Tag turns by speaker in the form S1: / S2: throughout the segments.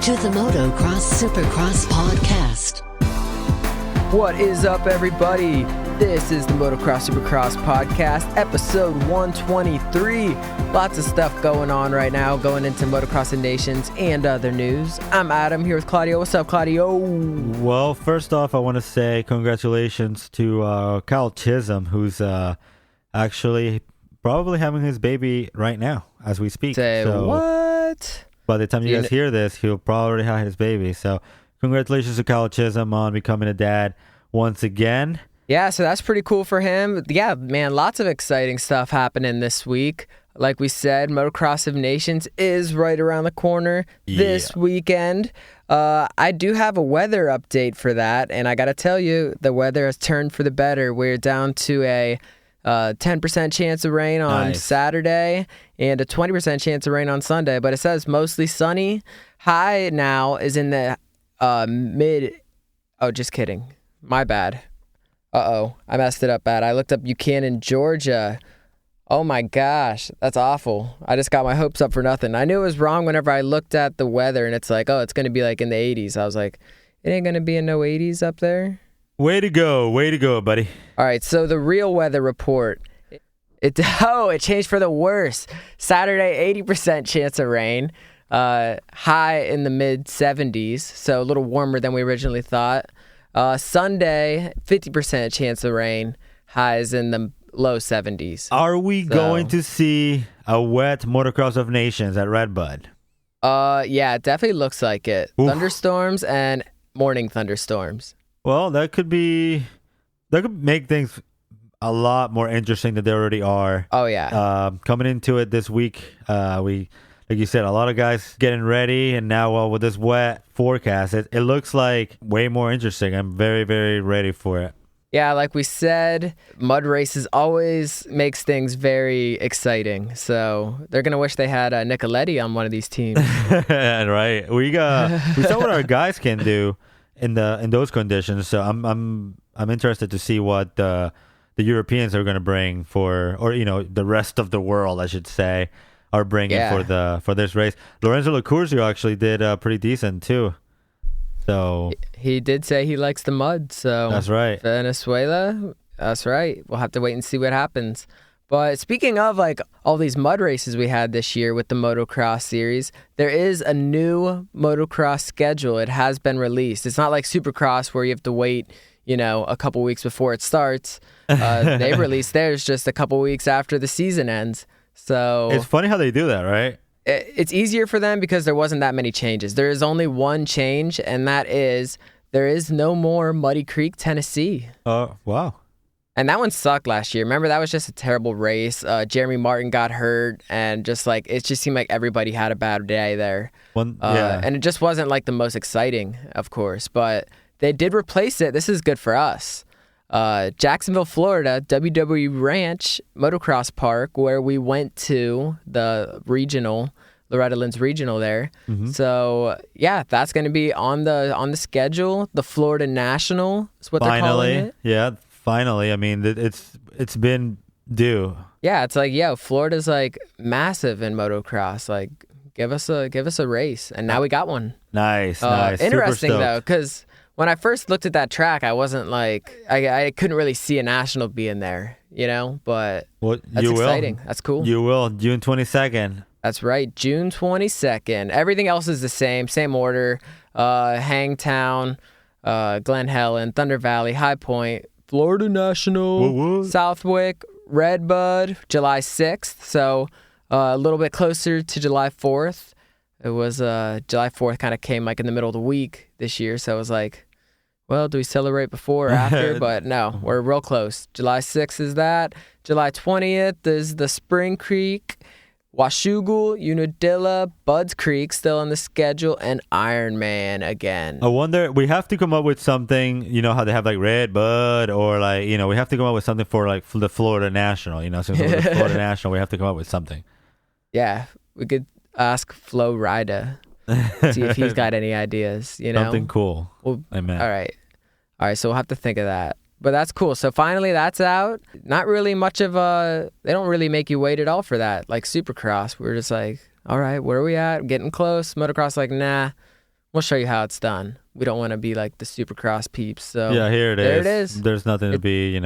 S1: to the Motocross Supercross podcast.
S2: What is up, everybody? This is the Motocross Supercross podcast, episode 123. Lots of stuff going on right now, going into Motocross of Nations and other news. I'm Adam, here with Claudio. What's up, Claudio?
S3: Well, first off, I want to say congratulations to Kyle Chisholm, who's actually probably having his baby right now as we speak.
S2: What?
S3: By the time you guys hear this, he'll probably already have his baby. So congratulations to Kyle Chisholm on becoming a dad once again.
S2: Yeah, so that's pretty cool for him. Yeah, man, lots of exciting stuff happening this week. Like we said, Motocross of Nations is right around the corner this weekend. I do have a weather update for that, and I got to tell you, the weather has turned for the better. We're down to a 10% chance of rain on Saturday and a 20% chance of rain on Sunday, but it says mostly sunny. High now is in the mid... Oh, just kidding. My bad. I messed it up bad. I looked up Buchanan, Georgia. Oh my gosh, that's awful. I just got my hopes up for nothing. I knew it was wrong whenever I looked at the weather and it's like, oh, it's going to be like in the 80s. I was like, it ain't going to be in no 80s up there.
S3: Way to go, buddy.
S2: All right, so the real weather report. It changed for the worse. Saturday, 80% chance of rain. High in the mid 70s, so a little warmer than we originally thought. Sunday, 50% chance of rain. Highs in the low 70s.
S3: Are we going to see a wet Motocross of Nations at Redbud?
S2: Yeah, it definitely looks like it. Oof. Thunderstorms and morning thunderstorms.
S3: Well, that could make things a lot more interesting than they already are.
S2: Oh, yeah.
S3: Coming into it this week, like you said, a lot of guys getting ready, and now with this wet forecast, it looks like way more interesting. I'm very, very ready for it.
S2: Yeah, like we said, mud races always makes things very exciting. So they're gonna wish they had Nicoletti on one of these teams.
S3: Right. We saw what our guys can do in those conditions. So I'm interested to see what the Europeans are gonna bring the rest of the world, I should say, are bringing for this race. Lorenzo Lacurcio actually did pretty decent too. So
S2: he did say he likes the mud. So
S3: that's right.
S2: Venezuela, that's right. We'll have to wait and see what happens. But speaking of like all these mud races we had this year with the Motocross series, there is a new Motocross schedule. It has been released. It's not like Supercross where you have to wait, a couple weeks before it starts. They released theirs just a couple weeks after the season ends. So
S3: it's funny how they do that, right?
S2: It's easier for them because there wasn't that many changes. There is only one change, and that is there is no more Muddy Creek, Tennessee.
S3: Oh, wow.
S2: And that one sucked last year. Remember, that was just a terrible race. Jeremy Martin got hurt, and it just seemed like everybody had a bad day there. And it just wasn't like the most exciting, of course, but they did replace it. This is good for us. Jacksonville, Florida, WWE Ranch Motocross Park, where we went to the regional, Loretta Lynn's regional there. Mm-hmm. So yeah, that's going to be on the schedule. The Florida National is what they're calling it.
S3: Yeah, finally. I mean, it's been due.
S2: Yeah, it's like, Florida's like massive in motocross. Like, give us a race, and now we got one.
S3: Nice.
S2: Interesting though, because when I first looked at that track, I wasn't like, I couldn't really see a national being there, but that's exciting. That's cool.
S3: You will, June 22nd.
S2: That's right, June 22nd. Everything else is the same order. Hangtown, Glen Helen, Thunder Valley, High Point, Florida National, Southwick, Redbud, July 6th. So a little bit closer to July 4th. It was July 4th kind of came like in the middle of the week this year. So it was like, well, do we celebrate before or after? But no, we're real close. July 6th is that. July 20th is the Spring Creek, Washougal, Unadilla, Budds Creek still on the schedule, and Ironman again.
S3: I wonder, we have to come up with something, how they have like Red Bud, or like, we have to come up with something for like the Florida National, so for the Florida National, we have to come up with something.
S2: Yeah, we could ask Flo Rida, see if he's got any ideas,
S3: Something cool.
S2: All right, so we'll have to think of that. But that's cool. So finally that's out. Not really much of they don't really make you wait at all for that. Like Supercross, we're just like, all right, where are we at? Getting close. Motocross like, nah, We'll show you how it's done. We don't want to be like the Supercross peeps. So
S3: yeah, here it is.
S2: There it is.
S3: There's nothing to be,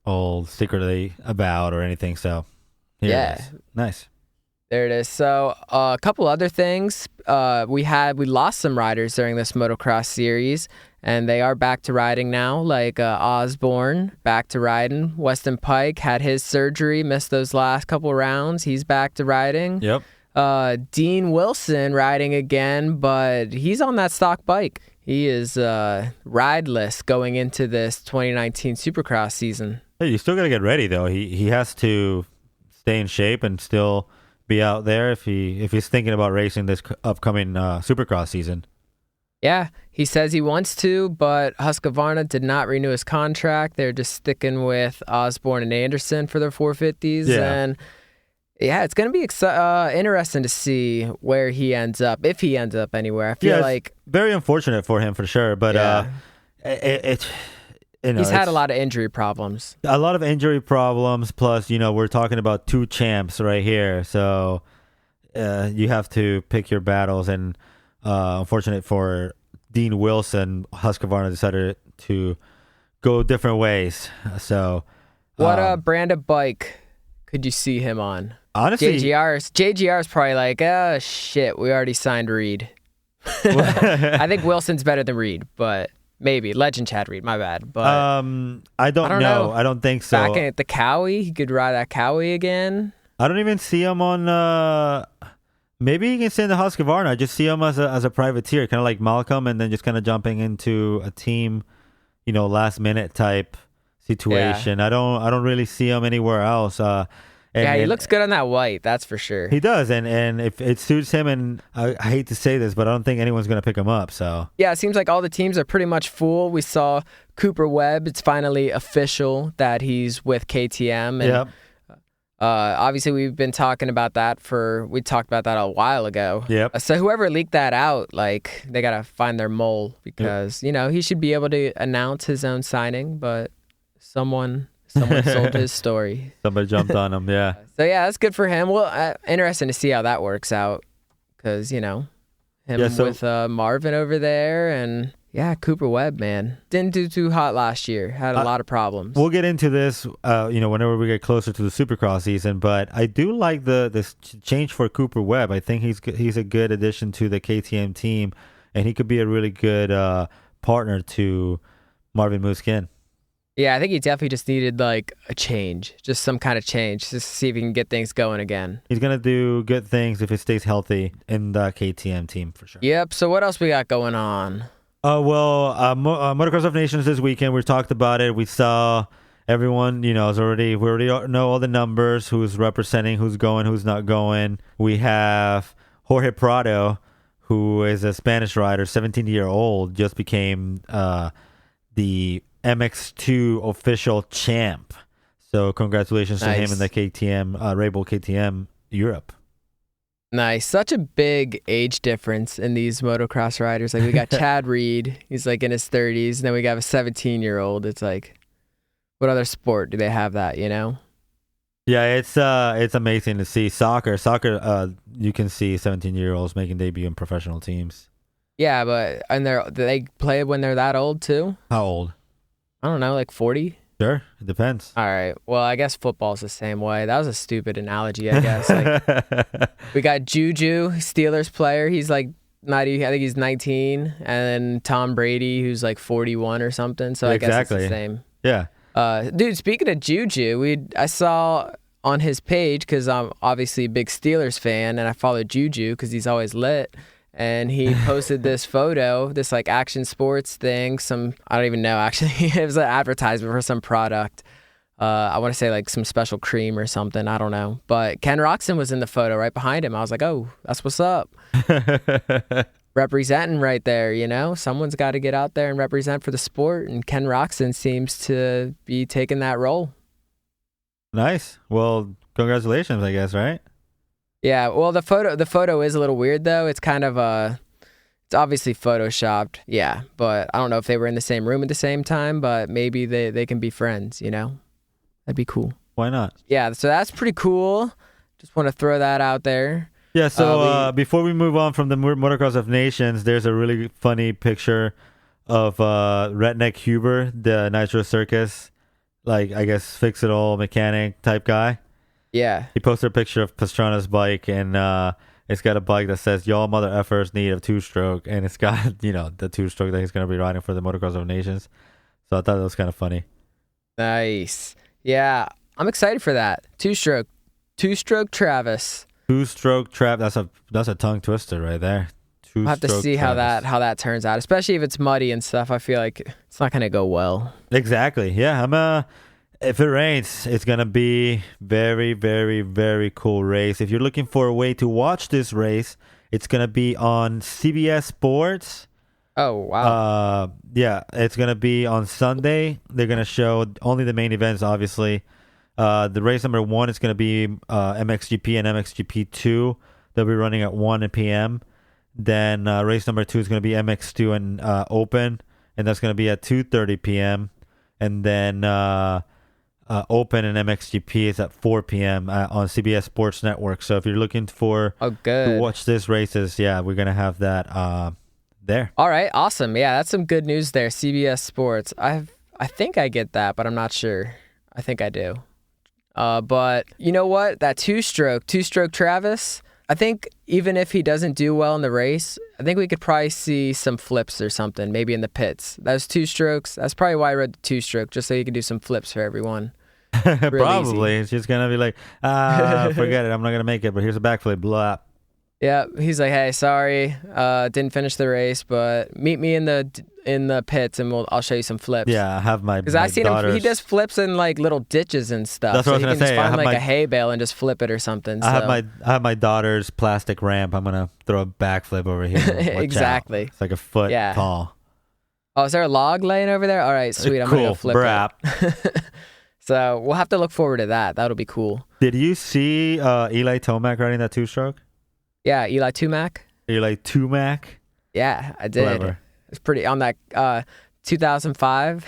S3: all secretly about or anything. So here it is. Nice.
S2: There it is. So a couple other things. We lost some riders during this motocross series, and they are back to riding now. Like Osborne, back to riding. Weston Pike had his surgery, missed those last couple rounds. He's back to riding.
S3: Yep.
S2: Dean Wilson riding again, but he's on that stock bike. He is rideless going into this 2019 Supercross season.
S3: Hey, you still got to get ready, though. He has to stay in shape and still be out there if he's thinking about racing this upcoming Supercross season.
S2: Yeah, he says he wants to, but Husqvarna did not renew his contract. They're just sticking with Osborne and Anderson for their 450s.
S3: Yeah.
S2: And yeah, it's going to be interesting to see where he ends up, if he ends up anywhere. I feel like
S3: very unfortunate for him for sure, but
S2: he's had a lot of injury problems.
S3: A lot of injury problems, plus we're talking about two champs right here, so you have to pick your battles. And unfortunate for Dean Wilson, Husqvarna decided to go different ways. So,
S2: what brand of bike could you see him on?
S3: Honestly,
S2: JGR's probably like, oh shit, we already signed Reed. I think Wilson's better than Reed, but maybe Legend Chad Reed. My bad, but
S3: I don't know. I don't think so.
S2: Back at the Cowie, he could ride that Cowie again.
S3: I don't even see him on. Maybe he can stay in the Husqvarna. I just see him as a privateer, kind of like Malcolm, and then just kind of jumping into a team, last minute type situation. Yeah. I don't really see him anywhere else.
S2: He looks good on that white, that's for sure.
S3: He does, and if it suits him, and I hate to say this, but I don't think anyone's going to pick him up. So
S2: yeah, it seems like all the teams are pretty much full. We saw Cooper Webb. It's finally official that he's with KTM. And,
S3: yep.
S2: Obviously, we've been talking about that we talked about that a while ago.
S3: Yep.
S2: So whoever leaked that out, like, they got to find their mole because, he should be able to announce his own signing, but someone sold his story.
S3: Somebody jumped on him, yeah.
S2: So, yeah, that's good for him. Well, interesting to see how that works out because, with Marvin over there and, Cooper Webb, man. Didn't do too hot last year. Had a lot of problems.
S3: We'll get into this, whenever we get closer to the Supercross season, but I do like this change for Cooper Webb. I think he's a good addition to the KTM team, and he could be a really good partner to Marvin Musquin.
S2: Yeah, I think he definitely just needed like a change, just some kind of change, just to see if he can get things going again.
S3: He's going to do good things if he stays healthy in the KTM team for sure.
S2: Yep, so what else we got going on?
S3: Motocross of Nations this weekend, we talked about it. We saw everyone, we already know all the numbers, who's representing, who's going, who's not going. We have Jorge Prado, who is a Spanish rider, 17-year-old, just became the MX2 official champ. So congratulations to him in the KTM, Red Bull KTM Europe.
S2: Nice. Such a big age difference in these motocross riders. Like we got Chad Reed, he's like in his 30s, and then we got a 17-year-old. It's like, what other sport do they have that,
S3: Yeah, it's amazing to see soccer. You can see 17-year-olds making debut in professional teams.
S2: Yeah, but do they play when they're that old too?
S3: How old?
S2: I don't know, like 40?
S3: Sure, it depends.
S2: All right. Well, I guess football's the same way. That was a stupid analogy, I guess. We got Juju, Steelers player. He's like I think he's 19, and then Tom Brady, who's like 41 or something. So I guess it's the same.
S3: Yeah.
S2: Dude, speaking of Juju, I saw on his page, because I'm obviously a big Steelers fan, and I follow Juju because he's always lit. And he posted this photo, this like action sports thing. I don't even know, actually. It was an advertisement for some product. I want to say like some special cream or something. I don't know. But Ken Roxon was in the photo right behind him. I was like, oh, that's what's up. Representing right there, Someone's got to get out there and represent for the sport. And Ken Roxon seems to be taking that role.
S3: Nice. Well, congratulations, I guess, right?
S2: Yeah, well, the photo is a little weird, though. It's kind of, it's obviously photoshopped, yeah. But I don't know if they were in the same room at the same time, but maybe they can be friends, That'd be cool.
S3: Why not?
S2: Yeah, so that's pretty cool. Just want to throw that out there.
S3: Yeah, so before we move on from the Motocross of Nations, there's a really funny picture of Redneck Huber, the Nitro Circus, like, I guess, fix-it-all mechanic type guy.
S2: Yeah.
S3: He posted a picture of Pastrana's bike, and it's got a bike that says, y'all mother effers need a two-stroke, and it's got, the two-stroke that he's going to be riding for the Motocross of Nations. So I thought that was kind of funny.
S2: Nice. Yeah, I'm excited for that. Two-stroke Travis.
S3: Two-stroke trap. That's a tongue twister right there.
S2: We'll have to see how that turns out, especially if it's muddy and stuff. I feel like it's not gonna go well.
S3: Exactly. Yeah. If it rains, it's gonna be very, very, very cool race. If you're looking for a way to watch this race, it's gonna be on CBS Sports.
S2: Oh wow.
S3: Yeah, it's gonna be on Sunday. They're gonna show only the main events, obviously. The race number 1 is going to be MXGP and MXGP2. They'll be running at 1 p.m. Then race number 2 is going to be MX2 and Open, and that's going to be at 2:30 p.m. And then Open and MXGP is at 4 p.m. On CBS Sports Network. So if you're looking to watch this races, yeah, we're going to have that there.
S2: All right, awesome. Yeah, that's some good news there. CBS Sports. I think I get that, but I'm not sure. I think I do. But you know what? That two-stroke Travis, I think even if he doesn't do well in the race, I think we could probably see some flips or something, maybe in the pits. Those two strokes, that's probably why I read the two-stroke, just so you can do some flips for everyone.
S3: Probably. Easy. It's just going to be like, forget it. I'm not going to make it, but here's a backflip. Blah. Yeah,
S2: he's like, hey, sorry, didn't finish the race, but meet me in the pits and I'll show you some flips.
S3: Yeah, I have my
S2: because I seen him. He does flips in like little ditches and stuff.
S3: That's what I was
S2: gonna
S3: say.
S2: Just find like a hay bale and just flip it or something.
S3: I have my daughter's plastic ramp. I'm gonna throw a backflip over here.
S2: Exactly.
S3: It's like a foot tall.
S2: Oh, is there a log laying over there? All right, sweet. I'm gonna go flip it. So we'll have to look forward to that. That'll be cool.
S3: Did you see Eli Twomac riding that two-stroke?
S2: Yeah, Eli Twomac.
S3: Eli Twomac?
S2: Yeah, I did.
S3: Clever.
S2: It's pretty on that 2005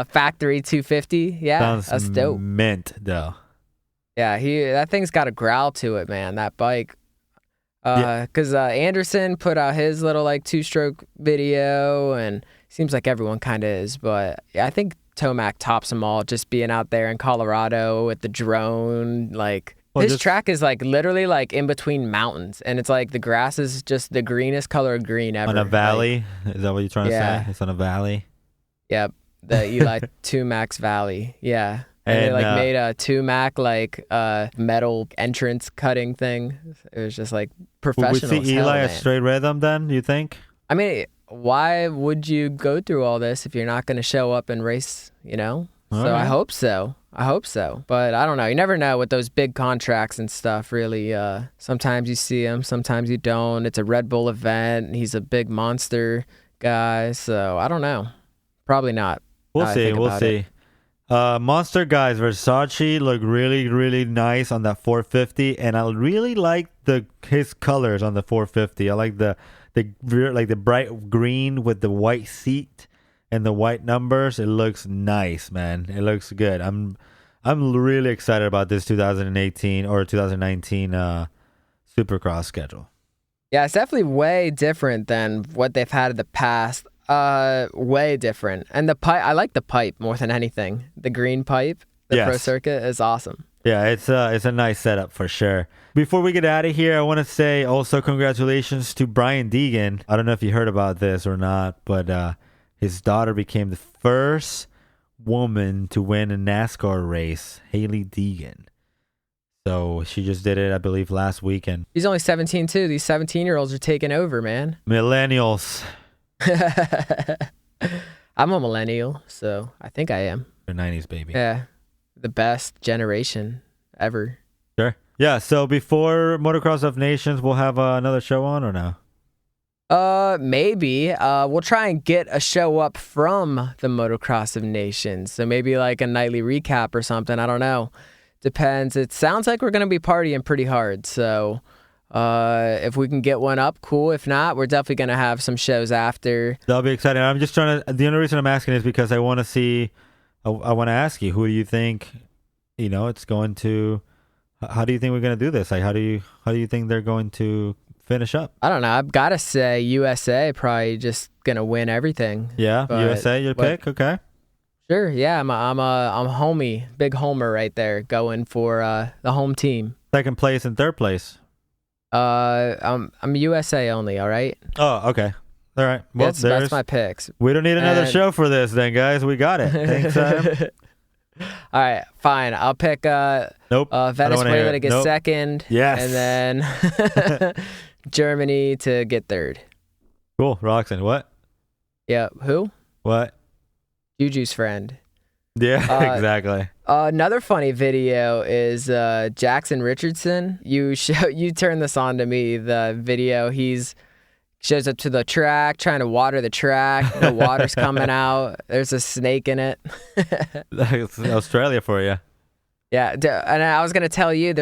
S2: factory 250. Yeah,
S3: sounds
S2: that's dope.
S3: Mint though.
S2: Yeah, that thing's got a growl to it, man. That bike. Because Anderson put out his little like two-stroke video, and seems like everyone kind of is, but yeah, I think Tomac tops them all. Just being out there in Colorado with the drone, like. His track is like literally like in between mountains, and it's like the grass is just the greenest color of green ever.
S3: On a valley? Is that what you're trying to say? It's on a valley?
S2: Yep. The Eli Twomac Valley. Yeah. And they like made a Twomac like metal entrance cutting thing. It was just like professional.
S3: Would we see Eli a straight rhythm then, you think?
S2: I mean, why would you go through all this if you're not going to show up and race, All right. I hope so. But I don't know. You never know with those big contracts and stuff, really. Sometimes you see him, sometimes you don't. It's a Red Bull event. He's a big monster guy. So I don't know. Probably not.
S3: We'll see. Monster guys, Versace look really, really nice on that 450. And I really like his colors on the 450. I like the bright green with the white seat. And the white numbers, it looks nice, man. It looks good. I'm really excited about this 2018 or 2019 Supercross schedule.
S2: Yeah, it's definitely way different than what they've had in the past. Way different. And the pipe, I like the pipe more than anything. The green pipe, the Pro Circuit is awesome.
S3: Yeah, it's a nice setup for sure. Before we get out of here, I want to say also congratulations to Brian Deegan. I don't know if you heard about this or not, but his daughter became the first woman to win a NASCAR race, Haley Deegan. So she just did it, I believe, last weekend.
S2: He's only 17 too. These 17-year-olds are taking over, man.
S3: Millennials.
S2: I'm a millennial, so I think I am.
S3: You're 90s, baby.
S2: Yeah, the best generation ever.
S3: Sure. Yeah, so before Motocross of Nations, we'll have another show on or no?
S2: Maybe. We'll try and get a show up from the Motocross of Nations. So maybe like a nightly recap or something. I don't know. Depends. It sounds like we're going to be partying pretty hard. So if we can get one up, cool. If not, we're definitely going to have some shows after.
S3: That'll be exciting. I'm just trying to, the only reason I'm asking is because I want to see, I want to ask you, who do you think, it's going to How do you think we're gonna do this? Like, how do you think they're going to finish up?
S2: I don't know. I've got to say USA probably just gonna win everything.
S3: Yeah,
S2: But
S3: USA, your pick. Okay.
S2: Sure. Yeah, I'm a homie, big homer right there, going for the home team.
S3: Second place and third place.
S2: I'm USA only. All right.
S3: Oh, okay. All right. Well,
S2: That's my picks.
S3: We don't need another show for this, then, guys. We got it. Thanks, Sam.
S2: All right, fine. I'll pick
S3: Nope.
S2: Venezuela to get second.
S3: Yes.
S2: And then Germany to get third.
S3: Cool. Roxanne, what?
S2: Yeah. Who?
S3: What?
S2: Juju's friend.
S3: Yeah, exactly.
S2: Another funny video is Jackson Richardson. You turn this on to me. The video, he's shows up to the track trying to water the track. The water's coming out. There's a snake in it.
S3: That's Australia for you.
S2: Yeah, and I was gonna tell you,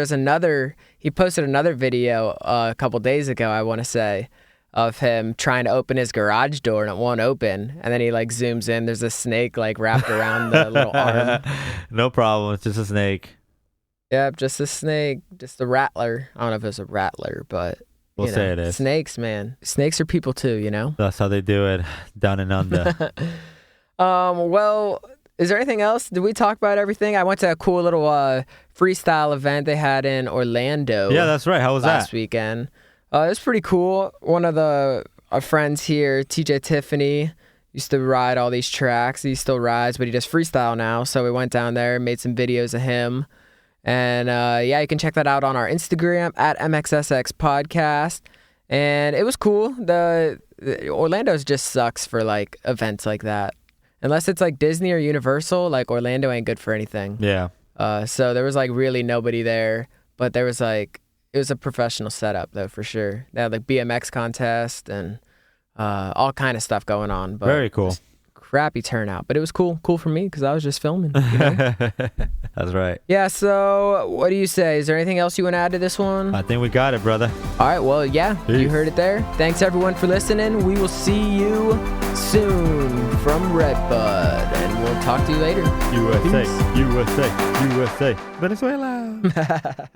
S2: he posted another video a couple days ago, I want to say, of him trying to open his garage door and it won't open, and then he like zooms in. There's a snake like wrapped around the little arm.
S3: No problem. It's just a snake.
S2: Yep, just a snake, just a rattler. I don't know if it's a rattler, but
S3: We'll say it is.
S2: Snakes, man. Snakes are people too, you know?
S3: That's how they do it down and under.
S2: Well, is there anything else? Did we talk about everything? I went to a cool little freestyle event they had in Orlando.
S3: Yeah, that's right. How was
S2: last
S3: that?
S2: weekend? It was pretty cool. One of our friends here, TJ Tiffany, used to ride all these tracks. He still rides, but he does freestyle now. So we went down there, made some videos of him. And yeah, you can check that out on our Instagram at MXSX Podcast. And it was cool. The Orlando's just sucks for like events like that. Unless it's like Disney or Universal, like Orlando ain't good for anything.
S3: Yeah.
S2: So there was like really nobody there, but there was like, it was a professional setup though, for sure. They had like BMX contest and all kind of stuff going on. But
S3: very cool.
S2: Crappy turnout, but it was cool for me because I was just filming, you know?
S3: That's right.
S2: Yeah, so what do you say? Is there anything else you want to add to this one?
S3: I think we got it, brother.
S2: All right, well, yeah,
S3: Peace.
S2: You heard it there. Thanks everyone for listening. We will see you soon from Redbud, and we'll talk to you later.
S3: USA, USA, USA, Venezuela.